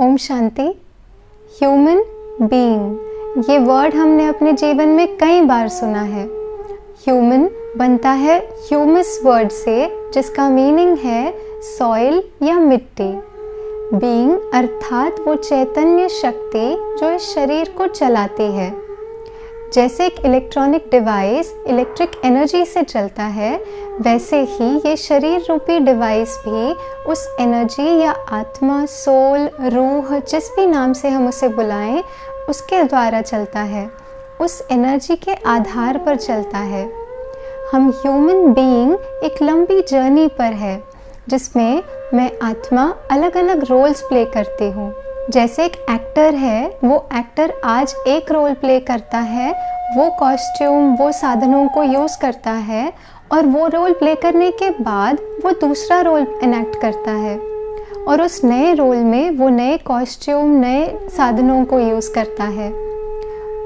Om Shanti. Human being, ये word हमने अपने जीवन में कई बार सुना है। ह्यूमन बनता है ह्यूमस वर्ड से, जिसका मीनिंग है सॉइल या मिट्टी। बीइंग अर्थात वो चैतन्य शक्ति जो इस शरीर को चलाती है। जैसे एक इलेक्ट्रॉनिक डिवाइस इलेक्ट्रिक एनर्जी से चलता है, वैसे ही ये शरीर रूपी डिवाइस भी उस एनर्जी या आत्मा, सोल, रूह, जिस भी नाम से हम उसे बुलाएं, उसके द्वारा चलता है, उस एनर्जी के आधार पर चलता है। हम ह्यूमन बीइंग एक लंबी जर्नी पर है, जिसमें मैं आत्मा अलग अलग रोल्स प्ले करती हूँ। जैसे एक एक्टर है, वो एक्टर आज एक रोल प्ले करता है, वो कॉस्ट्यूम, वो साधनों को यूज़ करता है, और वो रोल प्ले करने के बाद वो दूसरा रोल इनेक्ट करता है, और उस नए रोल में वो नए कॉस्ट्यूम, नए साधनों को यूज़ करता है।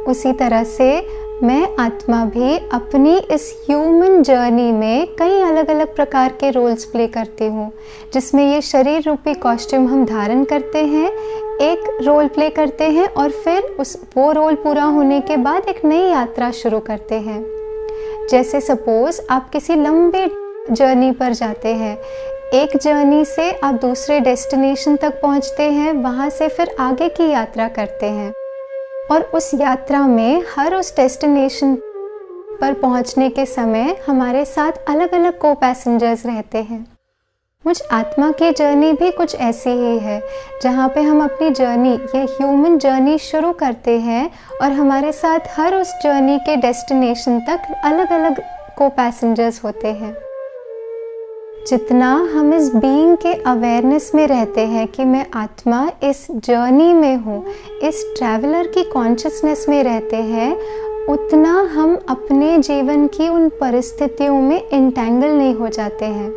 उसी तरह से मैं आत्मा भी अपनी इस ह्यूमन जर्नी में कई अलग अलग प्रकार के रोल्स प्ले करती हूँ, जिसमें ये शरीर रूपी कॉस्ट्यूम हम धारण करते हैं, एक रोल प्ले करते हैं, और फिर वो रोल पूरा होने के बाद एक नई यात्रा शुरू करते हैं। जैसे सपोज़ आप किसी लंबे जर्नी पर जाते हैं, एक जर्नी से आप दूसरे डेस्टिनेशन तक पहुँचते हैं, वहाँ से फिर आगे की यात्रा करते हैं, और उस यात्रा में हर उस डेस्टिनेशन पर पहुंचने के समय हमारे साथ अलग अलग को पैसेंजर्स रहते हैं। मुझ आत्मा की जर्नी भी कुछ ऐसी ही है, जहाँ पे हम अपनी जर्नी, ये ह्यूमन जर्नी शुरू करते हैं, और हमारे साथ हर उस जर्नी के डेस्टिनेशन तक अलग अलग को पैसेंजर्स होते हैं। जितना हम इस बीइंग के अवेयरनेस में रहते हैं कि मैं आत्मा इस जर्नी में हूँ, इस ट्रैवलर की कॉन्शियसनेस में रहते हैं, उतना हम अपने जीवन की उन परिस्थितियों में इंटेंगल नहीं हो जाते हैं।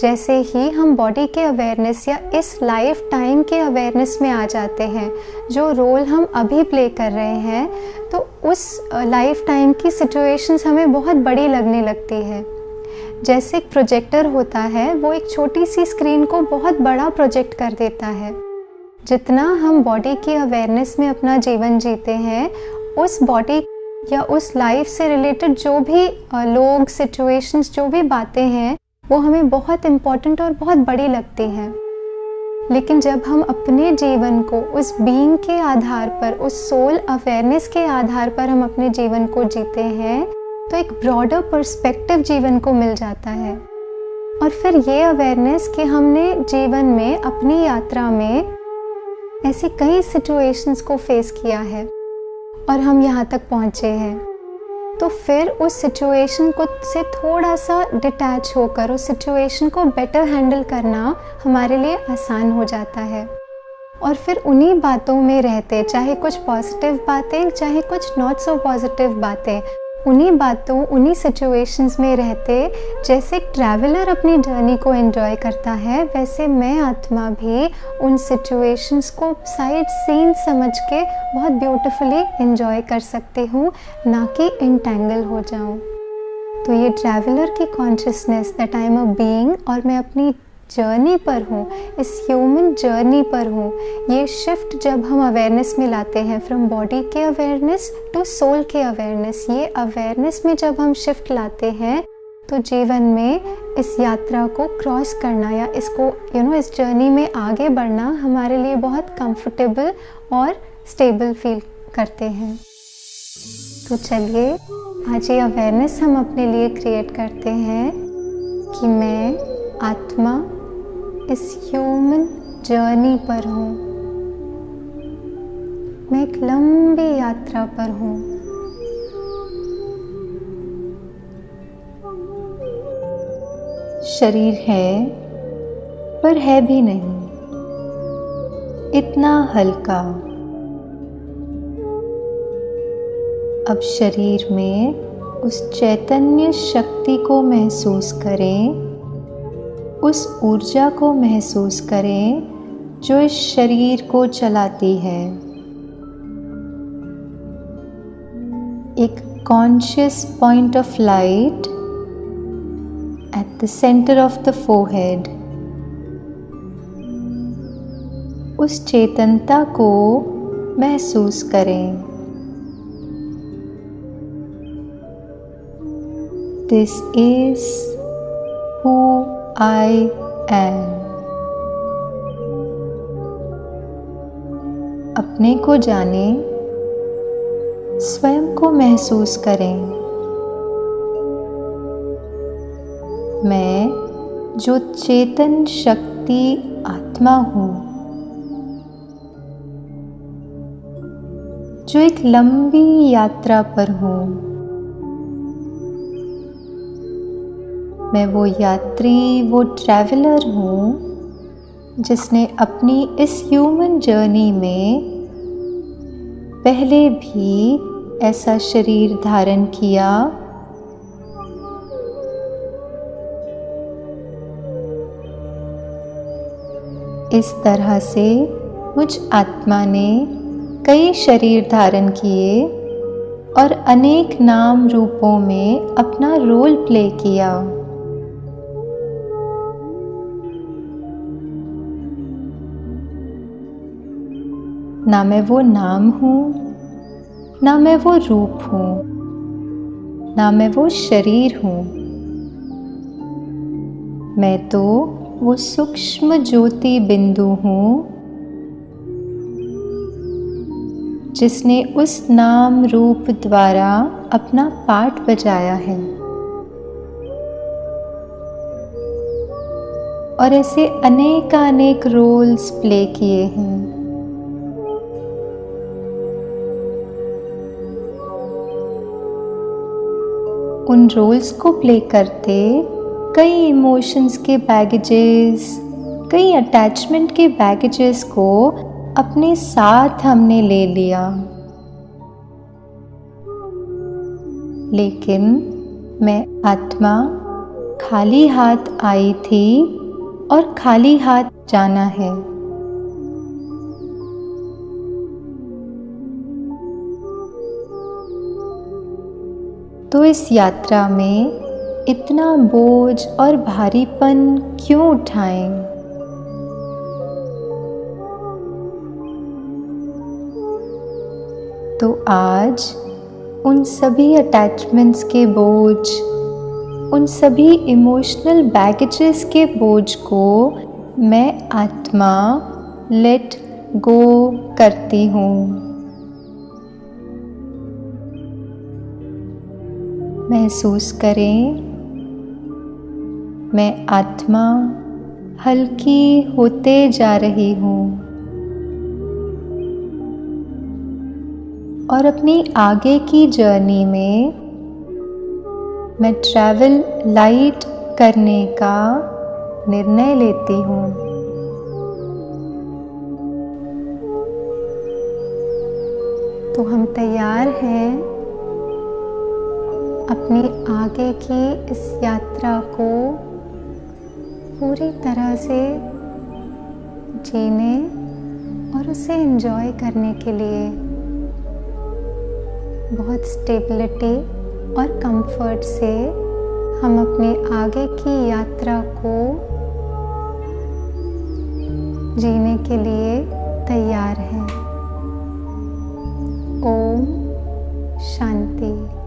जैसे ही हम बॉडी के अवेयरनेस या इस लाइफ टाइम के अवेयरनेस में आ जाते हैं, जो रोल हम अभी प्ले कर रहे हैं, तो उस लाइफ टाइम की सिचुएशंस हमें बहुत बड़ी लगने लगती है। जैसे एक प्रोजेक्टर होता है, वो एक छोटी सी स्क्रीन को बहुत बड़ा प्रोजेक्ट कर देता है। जितना हम बॉडी की अवेयरनेस में अपना जीवन जीते हैं, उस बॉडी या उस लाइफ से रिलेटेड जो भी लोग, सिचुएशंस, जो भी बातें हैं, वो हमें बहुत इम्पोर्टेंट और बहुत बड़ी लगती हैं। लेकिन जब हम अपने जीवन को उस बीइंग के आधार पर, उस सोल अवेयरनेस के आधार पर हम अपने जीवन को जीते हैं, तो एक ब्रॉडर पर्सपेक्टिव जीवन को मिल जाता है। और फिर ये अवेयरनेस कि हमने जीवन में, अपनी यात्रा में ऐसी कई सिचुएशंस को फेस किया है और हम यहाँ तक पहुँचे हैं, तो फिर उस सिचुएशन को से थोड़ा सा डिटैच होकर उस सिचुएशन को बेटर हैंडल करना हमारे लिए आसान हो जाता है। और फिर उन्हीं बातों में रहते, चाहे कुछ पॉजिटिव बातें, चाहे कुछ नॉट सो पॉजिटिव बातें, उन्हीं बातों, उन्हीं सिचुएशंस में रहते, जैसे एक ट्रैवलर अपनी जर्नी को एंजॉय करता है, वैसे मैं आत्मा भी उन सिचुएशंस को साइड सीन समझ के बहुत ब्यूटीफुली एंजॉय कर सकती हूँ, ना कि इंटेंगल हो जाऊँ। तो ये ट्रैवलर की consciousness that I am a being, और मैं अपनी जर्नी पर हूँ, इस ह्यूमन जर्नी पर हूँ, ये शिफ्ट जब हम अवेयरनेस में लाते हैं, फ्रॉम बॉडी के अवेयरनेस टू सोल के अवेयरनेस, ये अवेयरनेस में जब हम शिफ्ट लाते हैं, तो जीवन में इस यात्रा को क्रॉस करना या इसको इस जर्नी में आगे बढ़ना हमारे लिए बहुत कंफर्टेबल और स्टेबल फील करते हैं। तो चलिए आज ये अवेयरनेस हम अपने लिए क्रिएट करते हैं कि मैं आत्मा इस ह्यूमन जर्नी पर हूँ, मैं एक लंबी यात्रा पर हूँ। शरीर है पर है भी नहीं, इतना हल्का। अब शरीर में उस चैतन्य शक्ति को महसूस करें, उस ऊर्जा को महसूस करें जो इस शरीर को चलाती है। एक conscious point of light at the centre of the forehead. उस चेतनता को महसूस करें। This is who I am। अपने को जाने, स्वयं को महसूस करें। मैं जो चेतन शक्ति आत्मा हूँ, जो एक लंबी यात्रा पर हूँ। मैं वो यात्री, वो ट्रैवलर हूँ जिसने अपनी इस ह्यूमन जर्नी में पहले भी ऐसा शरीर धारण किया इस तरह से मुझ आत्मा ने कई शरीर धारण किए और अनेक नाम रूपों में अपना रोल प्ले किया। ना मैं वो नाम हूँ, ना मैं वो रूप हूँ, ना मैं वो शरीर हूँ। मैं तो वो सूक्ष्म ज्योति बिंदु हूँ जिसने उस नाम रूप द्वारा अपना पार्ट बजाया है और ऐसे अनेकानेक रोल्स प्ले किए हैं। उन रोल्स को प्ले करते कई इमोशंस के बैगेजेस, कई अटैचमेंट के बैगेजेस को अपने साथ हमने ले लिया। लेकिन मैं आत्मा खाली हाथ आई थी और खाली हाथ जाना है। तो इस यात्रा में इतना बोझ और भारीपन क्यों उठाएं? तो आज उन सभी अटैचमेंट्स के बोझ, उन सभी इमोशनल बैगेजेस के बोझ को मैं आत्मा लेट गो करती हूँ। महसूस करें, मैं आत्मा हल्की होते जा रही हूँ और अपनी आगे की जर्नी में मैं ट्रैवल लाइट करने का निर्णय लेती हूँ। तो हम तैयार हैं अपनी आगे की इस यात्रा को पूरी तरह से जीने और उसे एंजॉय करने के लिए। बहुत स्टेबिलिटी और कंफर्ट से हम अपने आगे की यात्रा को जीने के लिए तैयार हैं। ओम शांति।